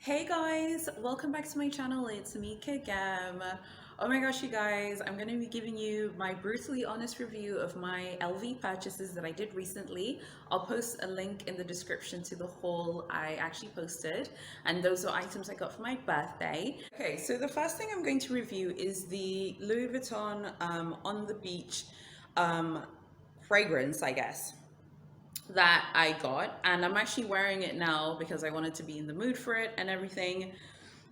Hey guys, welcome back to my channel. It's Mika Gam. Oh my gosh, you guys, I'm going to be giving you my brutally honest review of my LV purchases that I did recently. I'll post a link in the description to the haul I actually posted, and those are items I got for my birthday. Okay, so the first thing I'm going to review is the Louis Vuitton On the Beach fragrance, I guess, that I got, and I'm actually wearing it now because I wanted to be in the mood for it and everything,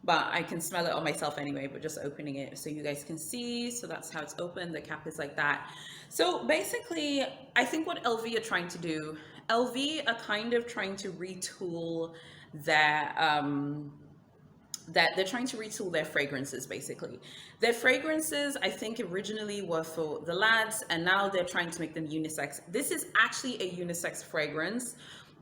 but I can smell it on myself anyway, but just opening it so you guys can see. So that's how it's open. The cap is like that. So basically, I think what LV are trying to do, LV are kind of trying to retool their that they're trying to retool their fragrances. Basically, their fragrances, I think, originally were for the lads, and now they're trying to make them unisex. This is actually a unisex fragrance,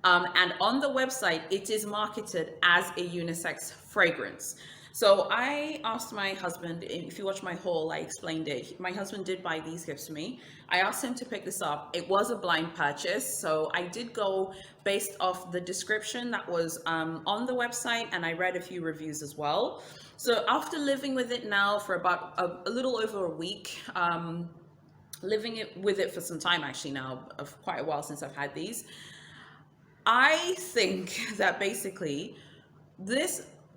and on the website it is marketed as a unisex fragrance. So I asked my husband, if you watch my haul, I explained it. My husband did buy these gifts for me. I asked him to pick this up. It was a blind purchase, so I did go based off the description that was on the website, and I read a few reviews as well. So after living with it now for about a little over a week, with it for some time actually now, of quite a while since I've had these, I think that basically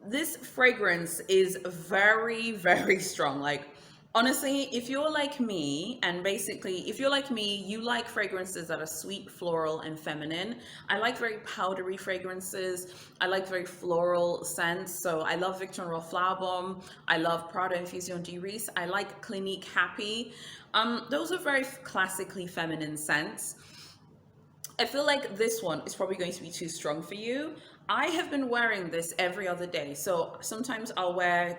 this fragrance is very, very strong. Like, honestly, if you're like me, and basically if you're like me, you like fragrances that are sweet, floral, and feminine. I like very powdery fragrances. I like very floral scents. So I love Victor and Rolf Flower Bomb. I love Prada Infusion de Riz. I like Clinique Happy. Those are very classically feminine scents. I feel like this one is probably going to be too strong for you. I have been wearing this every other day. So sometimes I'll wear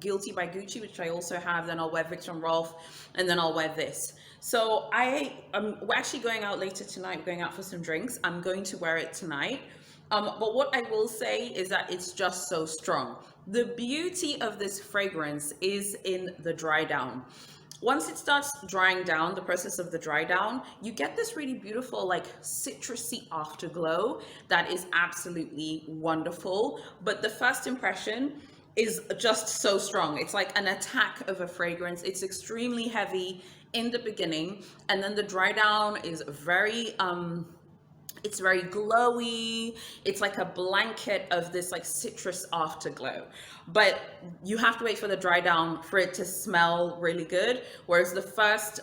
Guilty by Gucci, which I also have. Then I'll wear Victor and Rolf, and then I'll wear this. So we're actually going out later tonight. We're going out for some drinks. I'm going to wear it tonight. But what I will say is that it's just so strong. The beauty of this fragrance is in the dry down. Once it starts drying down, the process of the dry down, you get this really beautiful, like, citrusy afterglow that is absolutely wonderful. But the first impression is just so strong. It's like an attack of a fragrance. It's extremely heavy in the beginning, and then the dry down is it's very glowy. It's like a blanket of this like citrus afterglow, but you have to wait for the dry down for it to smell really good, whereas the first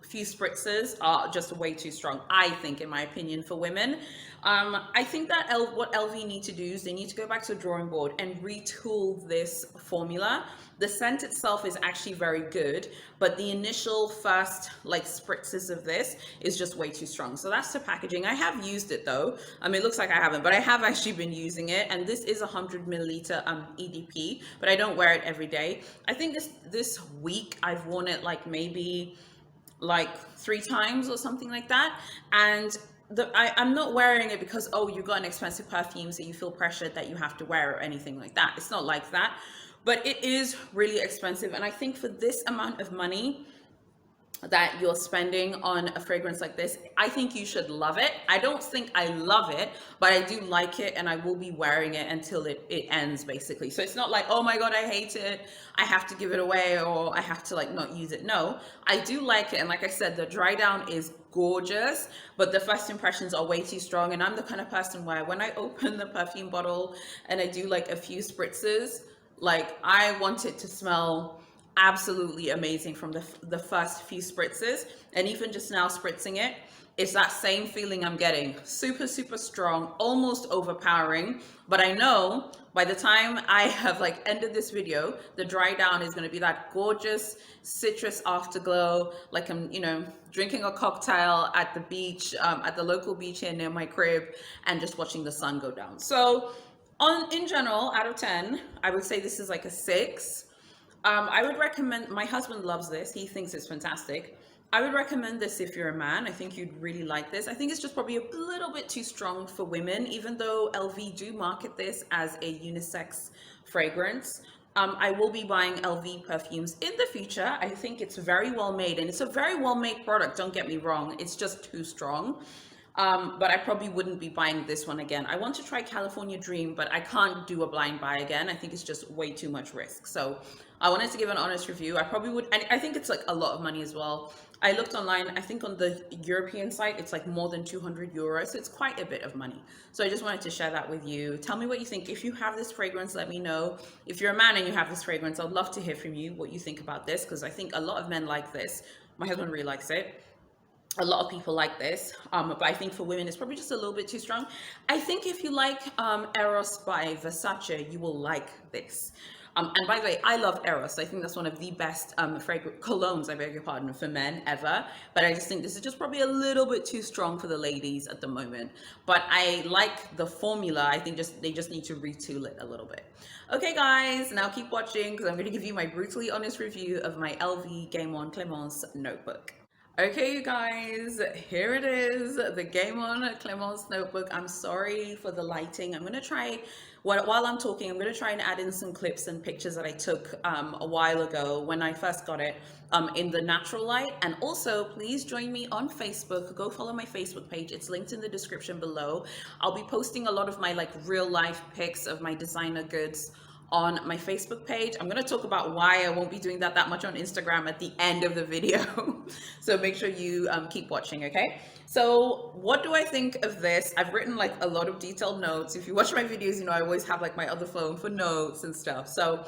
few spritzes are just way too strong, I think, in my opinion, for women. I think that what LV need to do is they need to go back to the drawing board and retool this formula. The scent itself is actually very good, but the initial first like spritzes of this is just way too strong. So that's the packaging. I have used it though. It looks like I haven't, but I have actually been using it, and this is 100 milliliter EDP, but I don't wear it every day. I think this week I've worn it like maybe like 3 times or something like that, and I'm not wearing it because, oh, you got an expensive perfume, so you feel pressured that you have to wear it or anything like that. It's not like that, but it is really expensive. And I think for this amount of money that you're spending on a fragrance like this, I think you should love it. I don't think I love it, but I do like it, and I will be wearing it until it ends, basically. So it's not like, oh my God, I hate it, I have to give it away, or I have to like not use it. No, I do like it. And like I said, the dry down is gorgeous, but the first impressions are way too strong. And I'm the kind of person where when I open the perfume bottle and I do like a few spritzes, like, I want it to smell absolutely amazing from the first few spritzes. And even just now spritzing it, it's that same feeling I'm getting. Super, super strong, almost overpowering. But I know by the time I have like ended this video, the dry down is going to be that gorgeous citrus afterglow, like I'm, drinking a cocktail at the beach, at the local beach here near my crib, and just watching the sun go down. So in general, out of 10, I would say this is like a 6. I would recommend, my husband loves this. He thinks it's fantastic. I would recommend this if you're a man. I think you'd really like this. I think it's just probably a little bit too strong for women, even though LV do market this as a unisex fragrance. I will be buying LV perfumes in the future. I think it's very well made, and it's a very well made product. Don't get me wrong. It's just too strong. But I probably wouldn't be buying this one again. I want to try California Dream, but I can't do a blind buy again. I think it's just way too much risk. So I wanted to give an honest review. I probably would, and I think it's like a lot of money as well. I looked online, I think on the European site, it's like more than 200 euros. So it's quite a bit of money. So I just wanted to share that with you. Tell me what you think. If you have this fragrance, let me know. If you're a man and you have this fragrance, I'd love to hear from you what you think about this, because I think a lot of men like this. My husband really likes it. A lot of people like this, but I think for women it's probably just a little bit too strong. I think if you like Eros by Versace, you will like this. And by the way, I love Eros. I think that's one of the best colognes, I beg your pardon, for men ever. But I just think this is just probably a little bit too strong for the ladies at the moment. But I like the formula. I think they just need to retool it a little bit. Okay, guys, now keep watching, because I'm going to give you my brutally honest review of my LV Game On Clemence Notebook. Okay, you guys, here it is, the Game On Clemence Notebook. I'm sorry for the lighting. I'm going to try, while I'm talking, I'm going to try and add in some clips and pictures that I took a while ago when I first got it in the natural light. And also, please join me on Facebook. Go follow my Facebook page. It's linked in the description below. I'll be posting a lot of my like real life pics of my designer goods on my Facebook page. I'm going to talk about why I won't be doing that much on Instagram at the end of the video. So make sure you keep watching, okay? So what do I think of this? I've written like a lot of detailed notes. If you watch my videos, you know I always have like my other phone for notes and stuff. So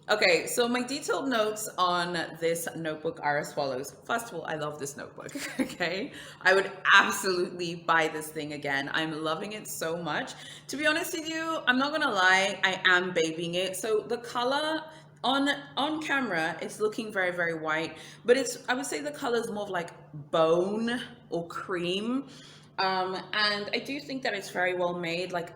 okay, so my detailed notes on this notebook are as follows. First of all, I love this notebook, okay? I would absolutely buy this thing again. I'm loving it so much. To be honest with you, I'm not gonna lie, I am babying it. So the color on camera, it's looking very, very white, but I would say the color is more of like bone or cream. And I do think that it's very well made. Like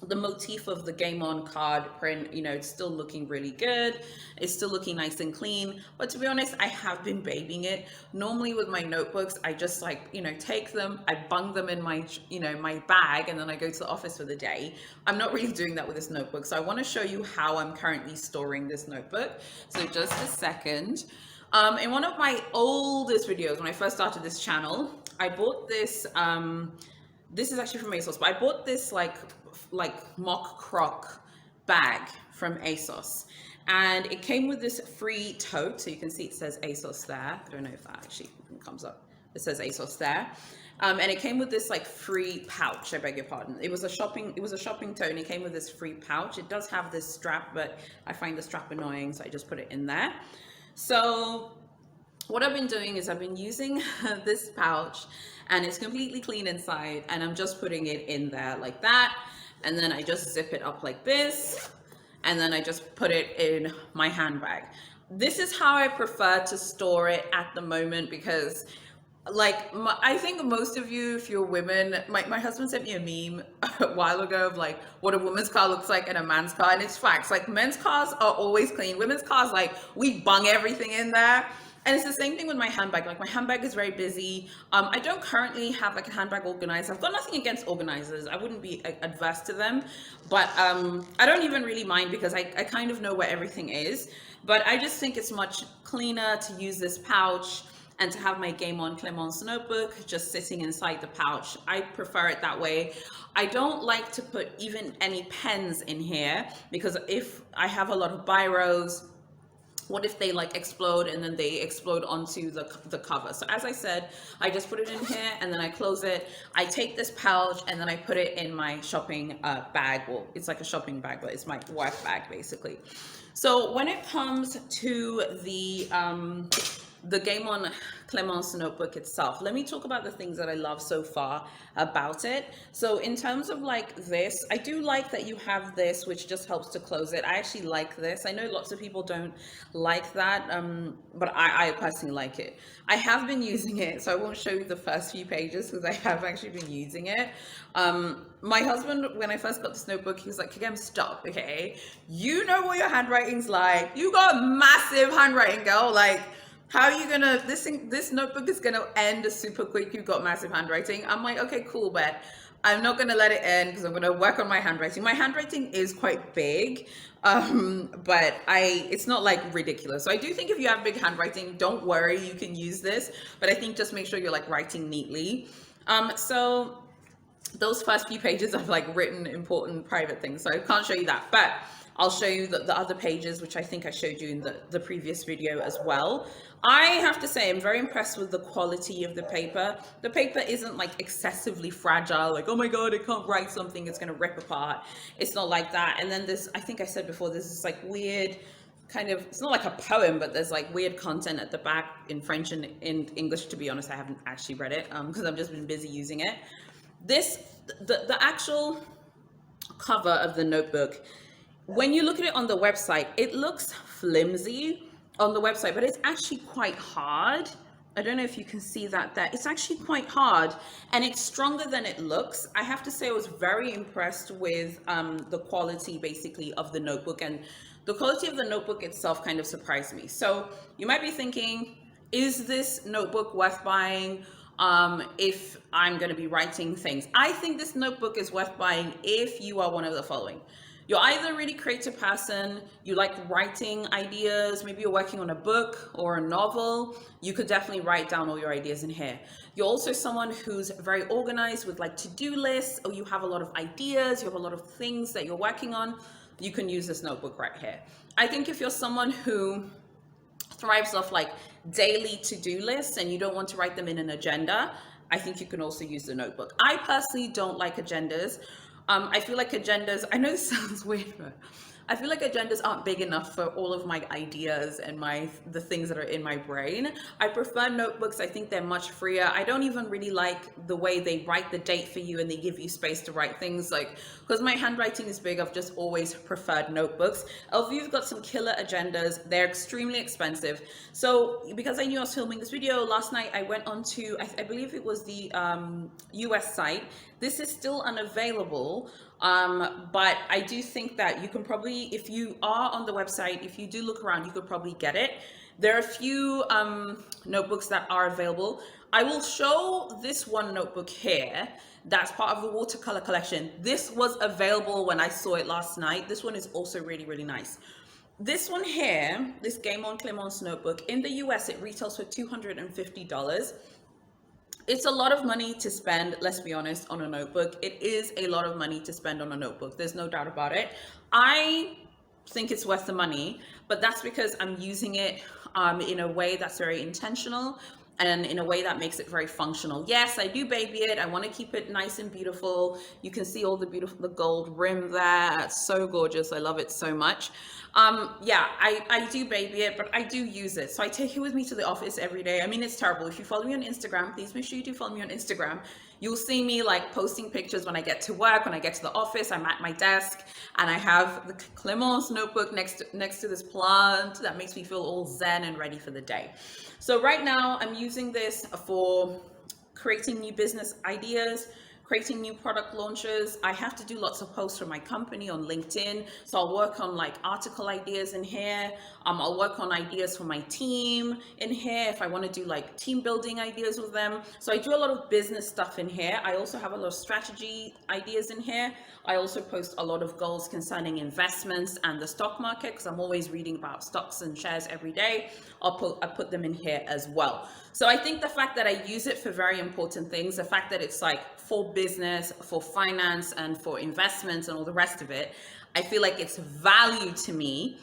the motif of the Game On card print, you know, it's still looking really good. It's still looking nice and clean. But to be honest, I have been babying it. Normally with my notebooks, I just like, you know, take them, I bung them in my, you know, my bag, and then I go to the office for the day. I'm not really doing that with this notebook. So I want to show you how I'm currently storing this notebook. So just a second. In one of my oldest videos, when I first started this channel, I bought this, this is actually from ASOS, but I bought this like mock croc bag from ASOS, and it came with this free tote. So you can see it says ASOS there. I don't know if that actually comes up. It says ASOS there. And it came with this like free pouch, I beg your pardon. It was a shopping tote, and it came with this free pouch. It does have this strap, but I find the strap annoying, so I just put it in there. So what I've been doing is I've been using this pouch, and it's completely clean inside, and I'm just putting it in there like that. And then I just zip it up like this, and then I just put it in my handbag. This is how I prefer to store it at the moment, because like I think most of you, if you're women, my husband sent me a meme a while ago of like what a woman's car looks like and a man's car, and it's facts. Like men's cars are always clean. Women's cars, like we bung everything in there. And it's the same thing with my handbag. Like my handbag is very busy. I don't currently have like a handbag organizer. I've got nothing against organizers. I wouldn't be adverse to them, but I don't even really mind, because I kind of know where everything is. But I just think it's much cleaner to use this pouch and to have my Game On Clemence notebook just sitting inside the pouch. I prefer it that way. I don't like to put even any pens in here, because if I have a lot of biros, what if they like explode and then they explode onto the cover? So as I said, I just put it in here and then I close it. I take this pouch and then I put it in my shopping bag. Well, it's like a shopping bag, but it's my work bag basically. So when it comes to the Game On Clemence notebook itself, let me talk about the things that I love so far about it. So in terms of like this, I do like that you have this, which just helps to close it. I actually like this. I know lots of people don't like that, but I personally like it. I have been using it, so I won't show you the first few pages because I have actually been using it. My husband, when I first got this notebook, he was like, "Kigem, stop, okay? You know what your handwriting's like. You got massive handwriting, girl. Like, how are you gonna, this notebook is gonna end super quick. You've got massive handwriting." I'm like, okay, cool, but I'm not going to let it end because I'm going to work on my handwriting. My handwriting is quite big, but it's not like ridiculous. So I do think if you have big handwriting, don't worry, you can use this. But I think just make sure you're like writing neatly. So those first few pages I've like written important private things, so I can't show you that, but I'll show you the other pages, which I think I showed you in the previous video as well. I have to say I'm very impressed with the quality of the paper. The paper isn't like excessively fragile, like, oh my god, I can't write something, it's gonna rip apart. It's not like that. And then this, I think I said before, this is like weird kind of, it's not like a poem, but there's like weird content at the back in French and in English. To be honest, I haven't actually read it because I've just been busy using it. The actual cover of the notebook, when you look at it on the website, it looks flimsy on the website, but it's actually quite hard. I don't know if you can see that there. It's actually quite hard and it's stronger than it looks. I have to say I was very impressed with the quality basically of the notebook, and the quality of the notebook itself kind of surprised me. So you might be thinking, is this notebook worth buying if I'm going to be writing things? I think this notebook is worth buying if you are one of the following. You're either a really creative person, you like writing ideas, maybe you're working on a book or a novel, you could definitely write down all your ideas in here. You're also someone who's very organized with like to-do lists, or you have a lot of ideas, you have a lot of things that you're working on, you can use this notebook right here. I think if you're someone who thrives off like daily to-do lists and you don't want to write them in an agenda, I think you can also use the notebook. I personally don't like agendas. I feel like agendas, I know this sounds weird, but I feel like agendas aren't big enough for all of my ideas and the things that are in my brain. I prefer notebooks. I think they're much freer. I don't even really like the way they write the date for you and they give you space to write things, like, because my handwriting is big, I've just always preferred notebooks. LV's got some killer agendas. They're extremely expensive. So because I knew I was filming this video last night, I went on to, I believe it was the US site. This is still unavailable. But I do think that you can probably, if you are on the website, if you do look around, you could probably get it. There are a few notebooks that are available. I will show this one notebook here that's part of the watercolor collection. This was available when I saw it last night. This one is also really, really nice. This one here, this Louis Vuitton Clemence Notebook, in the US it retails for $250. It's a lot of money to spend, let's be honest, on a notebook. It is a lot of money to spend on a notebook. There's no doubt about it. I think it's worth the money, but that's because I'm using it in a way that's very intentional and in a way that makes it very functional. Yes, I do baby it. I want to keep it nice and beautiful. You can see all the gold rim there. It's so gorgeous. I love it so much. Yeah, I do baby it, but I do use it. So I take it with me to the office every day. I mean, it's terrible. If you follow me on Instagram, please make sure you do follow me on Instagram. You'll see me like posting pictures when I get to work, when I get to the office, I'm at my desk and I have the Clemence notebook next to this plant that makes me feel all zen and ready for the day. So right now I'm using this for creating new business ideas, creating new product launches. I have to do lots of posts for my company on LinkedIn. So I'll work on like article ideas in here. I'll work on ideas for my team in here if I want to do like team building ideas with them. So I do a lot of business stuff in here. I also have a lot of strategy ideas in here. I also post a lot of goals concerning investments and the stock market because I'm always reading about stocks and shares every day. I put them in here as well. So I think the fact that I use it for very important things, the fact that it's like for business, for finance, and for investments and all the rest of it, I feel like its value to me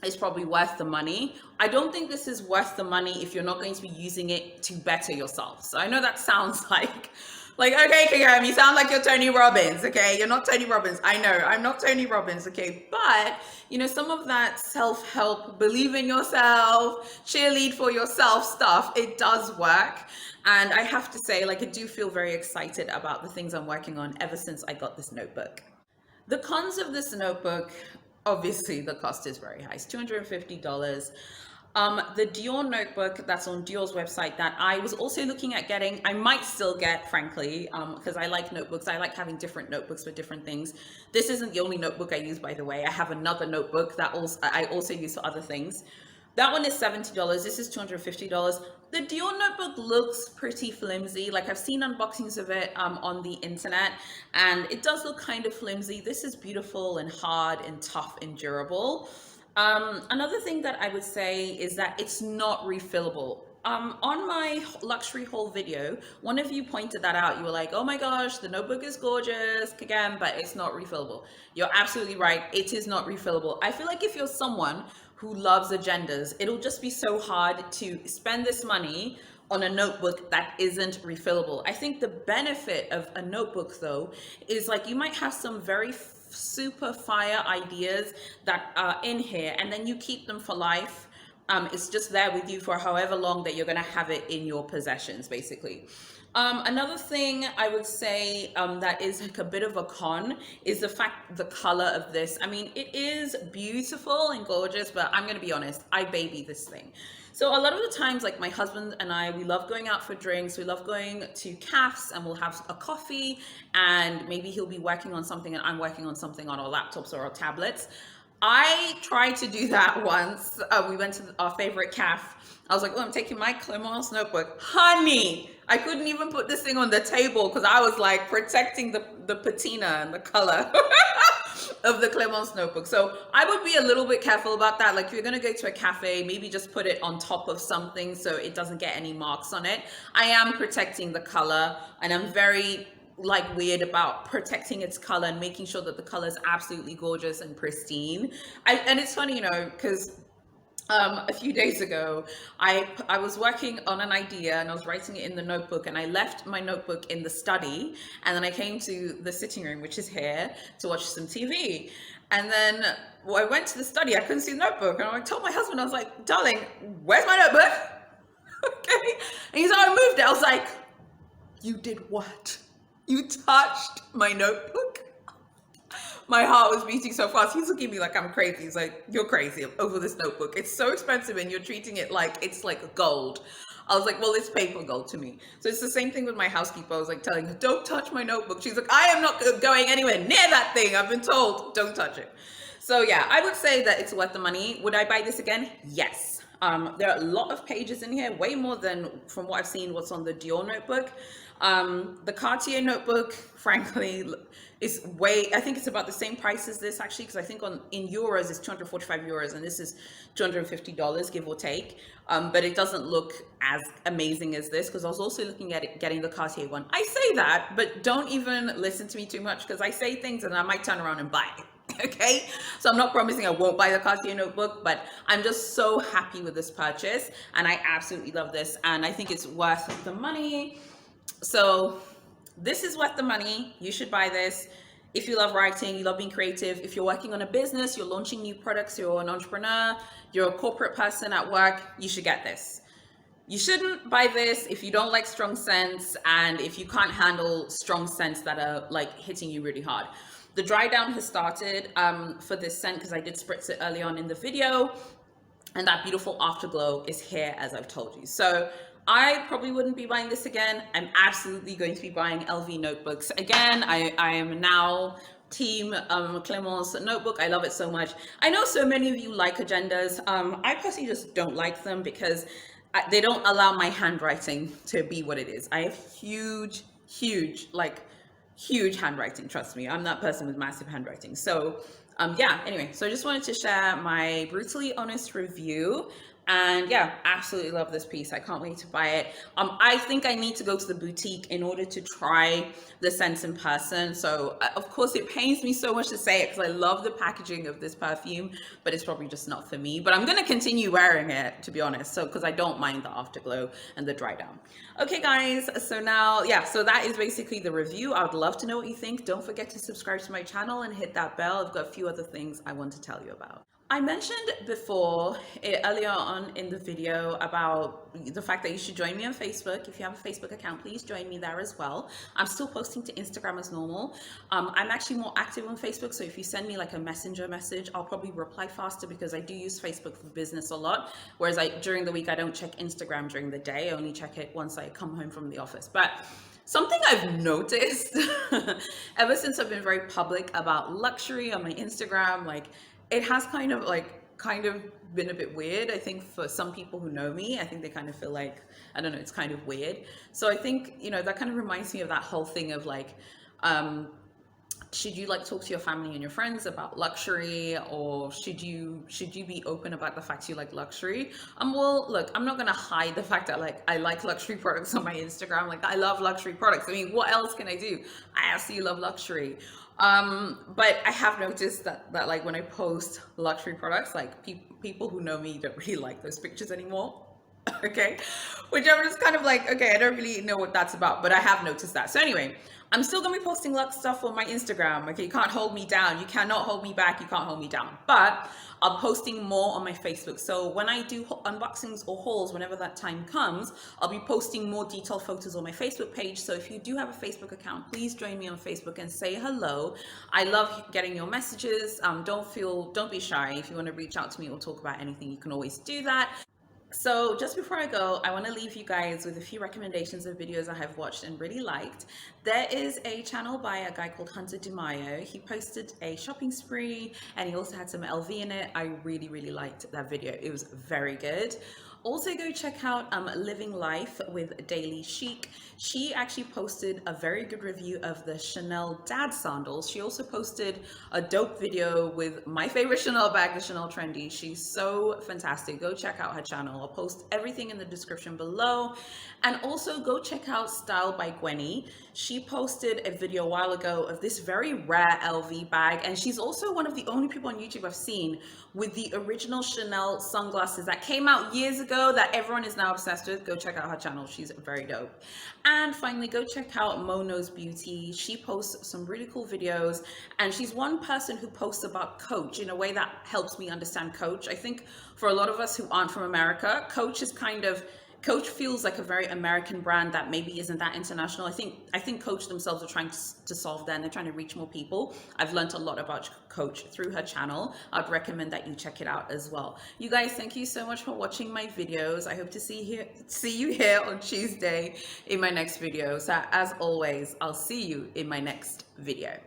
is probably worth the money. I don't think this is worth the money if you're not going to be using it to better yourself. So I know that sounds like, okay, Kigam, you sound like you're Tony Robbins, okay? You're not Tony Robbins. I know, I'm not Tony Robbins, okay? But, you know, some of that self-help, believe in yourself, cheerlead for yourself stuff, it does work. And I have to say, like, I do feel very excited about the things I'm working on ever since I got this notebook. The cons of this notebook, obviously the cost is very high. It's $250. The Dior notebook that's on Dior's website that I was also looking at getting, I might still get, frankly, because I like notebooks. I like having different notebooks for different things. This isn't the only notebook I use, by the way. I have another notebook that I also use for other things. That one is $70. This is $250. The Dior notebook looks pretty flimsy. Like I've seen unboxings of it on the internet, and it does look kind of flimsy. This is beautiful and hard and tough and durable. Another thing that I would say is that it's not refillable. On my luxury haul video, one of you pointed that out. You were like, oh my gosh, the notebook is gorgeous, again, but it's not refillable. You're absolutely right. It is not refillable. I feel like if you're someone who loves agendas, it'll just be so hard to spend this money on a notebook that isn't refillable. I think the benefit of a notebook though is like you might have some very super fire ideas that are in here, and then you keep them for life. It's just there with you for however long that you're going to have it in your possessions, basically. Another thing I would say that is like a bit of a con is the color of this. I mean, it is beautiful and gorgeous, but I'm going to be honest, I baby this thing. So a lot of the times, like my husband and I, we love going out for drinks. We love going to cafes and we'll have a coffee, and maybe he'll be working on something and I'm working on something on our laptops or our tablets. I tried to do that once. We went to our favorite cafe. I was like, oh, I'm taking my Clemence notebook. Honey, I couldn't even put this thing on the table because I was like protecting the patina and the color of the Clemence notebook. So I would be a little bit careful about that. Like if you're going to go to a cafe, maybe just put it on top of something so it doesn't get any marks on it. I am protecting the color, and I'm very like weird about protecting its color and making sure that the color is absolutely gorgeous and pristine. And it's funny, you know, because a few days ago, I was working on an idea and I was writing it in the notebook, and I left my notebook in the study, and then I came to the sitting room, which is here, to watch some TV. And then I went to the study, I couldn't see the notebook, and I told my husband, I was like, darling, where's my notebook? Okay. And he's like, I moved it. I was like, you did what? You touched my notebook? My heart was beating so fast. He's looking at me like I'm crazy. He's like, you're crazy over this notebook. It's so expensive and you're treating it like it's like gold. I was like, well, it's paper gold to me. So it's the same thing with my housekeeper. I was like telling her, don't touch my notebook. She's like, I am not going anywhere near that thing. I've been told, don't touch it. So yeah, I would say that it's worth the money. Would I buy this again? Yes. There are a lot of pages in here, way more than from what I've seen what's on the Dior notebook. The Cartier notebook, frankly, is I think it's about the same price as this actually, because I think in euros it's 245 euros and this is $250, give or take. But it doesn't look as amazing as this, because I was also looking at getting the Cartier one. I say that, but don't even listen to me too much, because I say things and I might turn around and buy it. Okay, so I'm not promising I won't buy the Cartier notebook, but I'm just so happy with this purchase and I absolutely love this and I think it's worth the money. So this is worth the money. You should buy this. If you love writing, you love being creative, if you're working on a business, you're launching new products, you're an entrepreneur, you're a corporate person at work, you should get this. You shouldn't buy this if you don't like strong scents and if you can't handle strong scents that are like hitting you really hard. The dry down has started for this scent because I did spritz it early on in the video, and that beautiful afterglow is here as I've told you. So I probably wouldn't be buying this again. I'm absolutely going to be buying LV notebooks again. I am now team Clemence notebook. I love it so much. I know so many of you like agendas. I personally just don't like them because they don't allow my handwriting to be what it is. I have huge handwriting, trust me. I'm that person with massive handwriting. So yeah, anyway, so I just wanted to share my brutally honest review. And yeah, absolutely love this piece. I can't wait to buy it. I think I need to go to the boutique in order to try the scents in person. So of course it pains me so much to say it because I love the packaging of this perfume, but it's probably just not for me. But I'm going to continue wearing it, to be honest. So because I don't mind the afterglow and the dry down. Okay guys, so now, yeah, so that is basically the review. I would love to know what you think. Don't forget to subscribe to my channel and hit that bell. I've got a few other things I want to tell you about. I mentioned before, earlier on in the video, about the fact that you should join me on Facebook. If you have a Facebook account, please join me there as well. I'm still posting to Instagram as normal. I'm actually more active on Facebook, so if you send me like a messenger message, I'll probably reply faster because I do use Facebook for business a lot, whereas during the week, I don't check Instagram during the day. I only check it once I come home from the office. But something I've noticed ever since I've been very public about luxury on my Instagram, like, it has kind of like kind of been a bit weird. I think for some people who know me, I think they kind of feel like, I don't know, it's kind of weird. So I think, that kind of reminds me of that whole thing of like, um, should you like talk to your family and your friends about luxury, or should you be open about the fact you like luxury? Well, look, I'm not gonna hide the fact that like I like luxury products on my Instagram. Like I love luxury products. I mean, what else can I do? I absolutely love luxury. But I have noticed that like when I post luxury products, like people who know me don't really like those pictures anymore. Okay, which I'm just kind of like, okay, I don't really know what that's about, but I have noticed that. So anyway, I'm still gonna be posting Lux stuff on my Instagram. Okay, you can't hold me down. You cannot hold me back. You can't hold me down. But I'm posting more on my Facebook. So when I do unboxings or hauls, whenever that time comes, I'll be posting more detailed photos on my Facebook page. So if you do have a Facebook account, please join me on Facebook and say hello. I love getting your messages. Don't be shy. If you want to reach out to me or talk about anything, you can always do that. So just before I go, I want to leave you guys with a few recommendations of videos I have watched and really liked. There is a channel by a guy called Hunter DeMaio. He posted a shopping spree and he also had some LV in it. I really, really liked that video. It was very good. Also go check out Living Life with Daily Chic. She actually posted a very good review of the Chanel dad sandals. She also posted a dope video with my favorite Chanel bag, the Chanel Trendy. She's so fantastic. Go check out her channel. I'll post everything in the description below. And also go check out Style by Gwenny. She posted a video a while ago of this very rare LV bag, and she's also one of the only people on YouTube I've seen with the original Chanel sunglasses that came out years ago that everyone is now obsessed with. Go check out her channel. She's very dope. And finally, go check out Mono's Beauty. She posts some really cool videos, and she's one person who posts about Coach in a way that helps me understand Coach. I think for a lot of us who aren't from America, Coach feels like a very American brand that maybe isn't that international. I think Coach themselves are trying to solve that, and they're trying to reach more people. I've learned a lot about Coach through her channel. I'd recommend that you check it out as well. You guys, thank you so much for watching my videos. I hope to see you here on Tuesday in my next video. So as always, I'll see you in my next video.